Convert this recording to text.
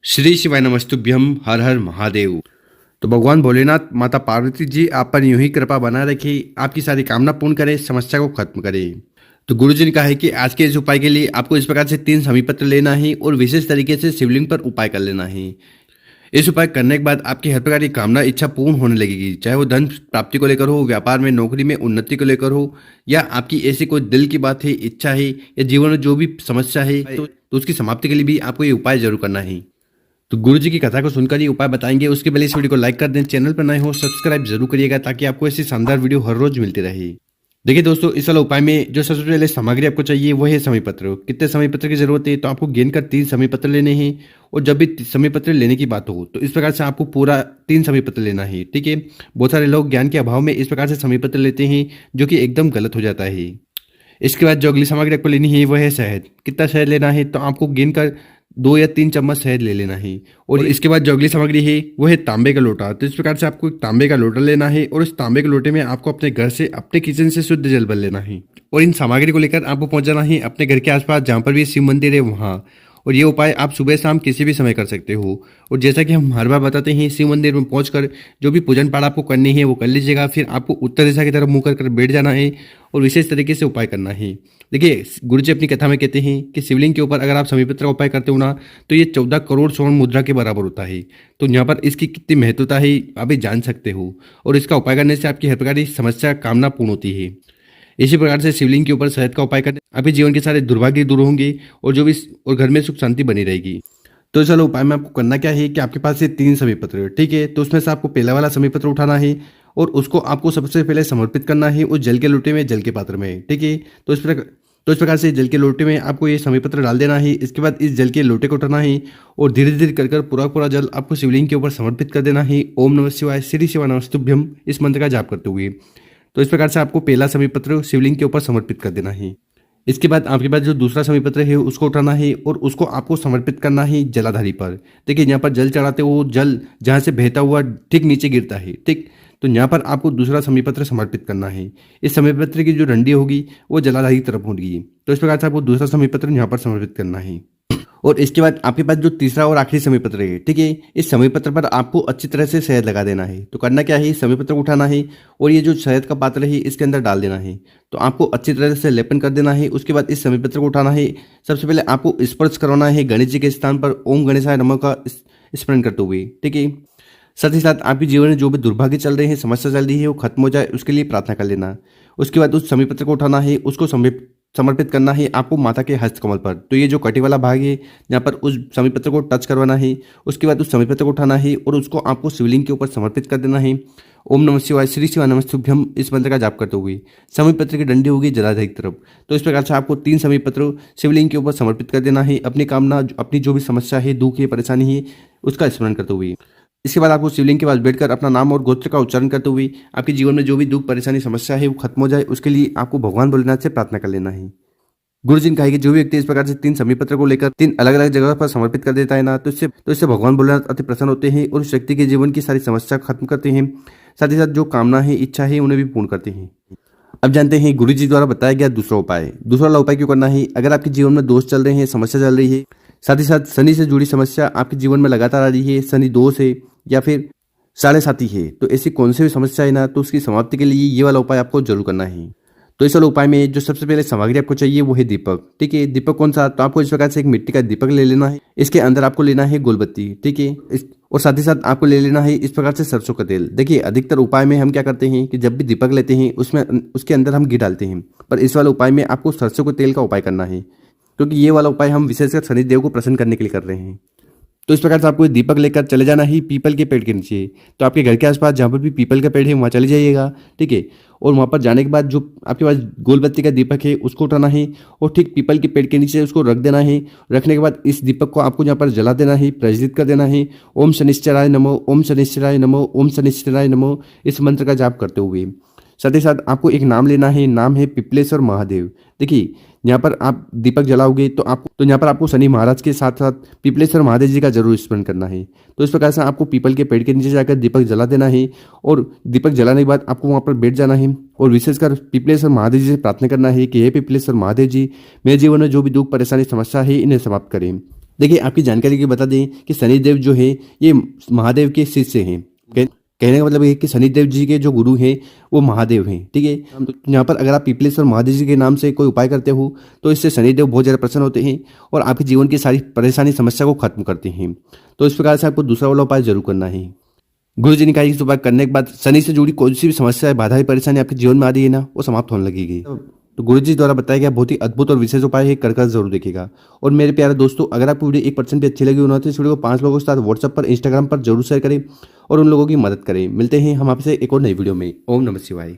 श्री शिवाय नमस्तुभ्यम। हर हर महादेव। तो भगवान भोलेनाथ माता पार्वती जी आप पर यूं ही कृपा बना रखे, आपकी सारी कामना पूर्ण करे, समस्या को खत्म करे। तो गुरु जी ने कहा है कि आज के इस उपाय के लिए आपको इस प्रकार से 3 समी पत्र लेना है और विशेष तरीके से शिवलिंग पर उपाय कर लेना है। इस उपाय करने के बाद आपकी हर प्रकार की कामना इच्छा पूर्ण होने लगेगी, चाहे वो धन प्राप्ति को लेकर हो, व्यापार में नौकरी में उन्नति को लेकर हो, या आपकी ऐसी कोई दिल की बात है, इच्छा है, या जीवन में जो भी समस्या है तो उसकी समाप्ति के लिए भी आपको ये उपाय जरूर करना है। तो गुरु जी की कथा को सुनकर ये उपाय बताएंगे, उसके पहले इस वीडियो को लाइक कर दें, चैनल पर नए हो सब्सक्राइब जरूर करिएगा ताकि आपको ऐसी शानदार वीडियो हर रोज मिलती रहे। देखिए दोस्तों, इस वाले उपाय में जो सबसे पहले सामग्री आपको चाहिए वो है समय पत्र। कितने समय पत्र की जरूरत है? तो आपको गिन कर 3 समय पत्र लेने हैं। और जब भी समय पत्र लेने की बात हो तो इस प्रकार से आपको पूरा 3 समय पत्र लेना है, ठीक है। बहुत सारे लोग ज्ञान के अभाव में इस प्रकार से समय पत्र लेते हैं, जो कि एकदम गलत हो जाता है। इसके बाद जो अगली सामग्री आपको लेनी है वह है शहद। कितना शहद लेना है? तो आपको गिन कर 2 या 3 चम्मच शहद ले लेना है। और इसके बाद जो अगली सामग्री है वो है तांबे का लोटा। तो इस प्रकार से आपको एक तांबे का लोटा लेना है और इस तांबे के लोटे में आपको अपने घर से, अपने किचन से शुद्ध जल भर लेना है। और इन सामग्री को लेकर आपको पहुंच जाना है अपने घर के आसपास जहां पर भी शिव मंदिर है वहां। और ये उपाय आप सुबह शाम किसी भी समय कर सकते हो। और जैसा कि हम हर बार बताते हैं, शिव मंदिर में पहुंचकर जो भी पूजन पाठ आपको करनी है वो कर लीजिएगा। फिर आपको उत्तर दिशा की तरफ मुंह कर बैठ जाना है और विशेष तरीके से उपाय करना है। देखिए, गुरु जी अपनी कथा में कहते हैं कि शिवलिंग के ऊपर अगर आप समीपत्र का उपाय करते हो ना, तो ये 14 करोड़ स्वर्ण मुद्रा के बराबर होता है। तो यहाँ पर इसकी कितनी महत्वता है आप भी जान सकते हो। और इसका उपाय करने से आपकी हर प्रकार की समस्या कामना पूर्ण होती है। इसी प्रकार से शिवलिंग के ऊपर शहद का उपाय करने आपके जीवन के सारे दुर्भाग्य दूर होंगे और घर में सुख शांति बनी रहेगी। तो चलो, उपाय में आपको करना क्या है कि आपके पास ये 3 समी पत्र है, ठीक है। तो उसमें से आपको पहला वाला समी पत्र उठाना है और उसको आपको सबसे पहले समर्पित करना है उस जल के लोटे में, जल के पात्र में, ठीक है। तो इस प्रकार से जल के लोटे में आपको ये समी पत्र डाल देना है। इसके बाद इस जल के लोटे को उठाना है और धीरे धीरे कर पूरा जल आपको शिवलिंग के ऊपर समर्पित कर देना है। ओम नमः शिवाय, श्री शिवाय नमस्तुभ्यम, इस मंत्र का जाप करते हुए। तो इस प्रकार से आपको पहला समी पत्र शिवलिंग के ऊपर समर्पित कर देना है। इसके बाद आपके पास जो दूसरा समी पत्र है उसको उठाना है और उसको आपको समर्पित करना है जलाधारी पर। देखिए, यहाँ पर जल चढ़ाते हो, जल जहाँ से बहता हुआ ठीक नीचे गिरता है, ठीक। तो यहाँ पर आपको दूसरा समी पत्र समर्पित करना है। इस समी पत्र की जो डंडी होगी वो जलाधारी की तरफ होगी। तो इस प्रकार से आपको दूसरा समी पत्र यहाँ पर समर्पित करना है। और इसके बाद आपके पास जो तीसरा और आखिरी समय पत्र है, ठीक है, इस समय पत्र पर आपको अच्छी तरह से शहद लगा देना है। तो करना क्या है, समय पत्र उठाना है और ये जो शहद का पात्र है इसके अंदर डाल देना है। तो आपको अच्छी तरह से लेपन कर देना है। उसके बाद इस समय पत्र को उठाना है। सबसे पहले आपको स्पर्श करवाना है गणेश जी के स्थान पर ओम गणेशाय नमः का स्मरण करते हुए, ठीक है। साथ ही साथ आपके जीवन में जो भी दुर्भाग्य चल रहे हैं, समस्या चल रही है, वो खत्म हो जाए, उसके लिए प्रार्थना कर लेना। उसके बाद उस समी पत्र को उठाना है, उसको समर्पित करना है आपको माता के हस्तकमल पर। तो ये जो कटी वाला भाग है यहाँ पर उस समी पत्र को टच करवाना है। उसके बाद उस समी पत्र को उठाना है और उसको आपको शिवलिंग के ऊपर समर्पित कर देना है। ओम नमः शिवाय, श्री शिवाय नमस्तुभ्यम, इस मंत्र का जाप करते हुए समी पत्र की डंडी होगी जलाधारी की तरफ। तो इस प्रकार से आपको 3 समी पत्र शिवलिंग के ऊपर समर्पित कर देना है। अपनी कामना, अपनी जो भी समस्या है, दुख है, परेशानी है, उसका स्मरण करते हुए। इसके बाद आपको शिवलिंग के पास बैठकर अपना नाम और गोत्र का उच्चारण करते हुए आपके जीवन में जो भी दुख, परेशानी, समस्या है वो खत्म हो जाए, उसके लिए आपको भगवान भोलेनाथ से प्रार्थना कर लेना है। गुरु जी ने कहा कि जो भी व्यक्ति इस प्रकार से 3 समी पत्र को लेकर 3 अलग अलग जगह पर समर्पित कर देता है ना, तो इससे भगवान भोलेनाथ अति प्रसन्न होते हैं और उस व्यक्ति के जीवन की सारी समस्या खत्म करते हैं। साथ ही साथ जो कामना है, इच्छा है, उन्हें भी पूर्ण करते हैं। अब जानते हैं गुरु जी द्वारा बताया गया दूसरा उपाय। दूसरा वाला उपाय क्यों करना है? अगर आपके जीवन में दोष चल रहे हैं, समस्या चल रही है, साथ ही साथ शनि से जुड़ी समस्या आपके जीवन में लगातार आ रही है, शनि दोष है या फिर साढ़े साथी है, तो ऐसी कौन सी भी समस्या है ना, तो उसकी समाप्ति के लिए ये वाला उपाय आपको जरूर करना है। तो इस वाले उपाय में जो सबसे पहले सामग्री आपको चाहिए वो है दीपक, ठीक है। दीपक कौन सा? तो आपको इस प्रकार से एक मिट्टी का दीपक ले लेना है। इसके अंदर आपको लेना है गोलबत्ती, ठीक है। और साथ ही साथ आपको ले लेना है इस प्रकार से सरसों का तेल। देखिए, अधिकतर उपाय में हम क्या करते हैं कि जब भी दीपक लेते हैं उसके अंदर हम घी डालते हैं, पर इस वाले उपाय में आपको सरसों के तेल का उपाय करना है, क्योंकि ये वाला उपाय हम विशेषकर शनिदेव को प्रसन्न करने के लिए कर रहे हैं। तो इस प्रकार से आपको दीपक लेकर चले जाना ही पीपल के पेड़ के नीचे। तो आपके घर के आसपास जहाँ पर भी पीपल का पेड़ है वहाँ चले जाइएगा, ठीक है। और वहाँ पर जाने के बाद जो आपके पास गोलबत्ती का दीपक है उसको उठाना है और ठीक पीपल के पेड़ के नीचे उसको रख देना है। रखने के बाद इस दीपक को आपको यहाँ पर जला देना है, प्रज्वलित कर देना है। ओम शनिश्चराय नमो, ओम शनिश्चराय नमो, ओम शनिश्चराय नमो, इस मंत्र का जाप करते हुए। साथ ही साथ आपको एक नाम लेना है, नाम है पिपलेश्वर महादेव। देखिए, यहाँ पर आप दीपक जलाओगे तो यहाँ पर आपको शनि महाराज के साथ साथ पिपलेश्वर महादेव जी का जरूर स्मरण करना है। तो इस प्रकार से आपको पीपल के पेड़ के नीचे जाकर दीपक जला देना है और दीपक जलाने के बाद आपको वहाँ पर बैठ जाना है और विशेषकर पिपलेश्वर महादेव जी से प्रार्थना करना है कि हे पिपलेश्वर महादेव जी, मेरे जीवन में जो भी दुख, परेशानी, समस्या है इन्हें समाप्त करें। देखिए आपकी जानकारी के लिए बता दें कि शनिदेव जो है ये महादेव के शिष्य हैं। कहने का मतलब ये है कि शनिदेव जी के जो गुरु हैं वो महादेव हैं। ठीक है, तो यहाँ पर अगर आप पीपलेश्वर महादेव जी के नाम से कोई उपाय करते हो तो इससे शनिदेव बहुत ज़्यादा प्रसन्न होते हैं और आपके जीवन की सारी परेशानी समस्या को खत्म करते हैं। तो इस प्रकार से आपको दूसरा वाला उपाय जरूर करना है। गुरु जी ने कहा कि इस उपाय करने के बाद शनि से जुड़ी कोई सी भी समस्या बाधा परेशानी आपके जीवन में आ रही है ना, वो समाप्त होने लगेगी। तो गुरु जी द्वारा बताया गया बहुत ही अद्भुत और विशेष उपाय है, कर जरूर देखिएगा। और मेरे प्यारे दोस्तों, अगर आपको वीडियो 1% भी अच्छी लगी हो ना तो इस वीडियो को 5 लोगों के साथ व्हाट्सएप पर, इंस्टाग्राम पर जरूर शेयर करें और उन लोगों की मदद करें। मिलते हैं हम आपसे एक और नई वीडियो में। ओम नमः शिवाय।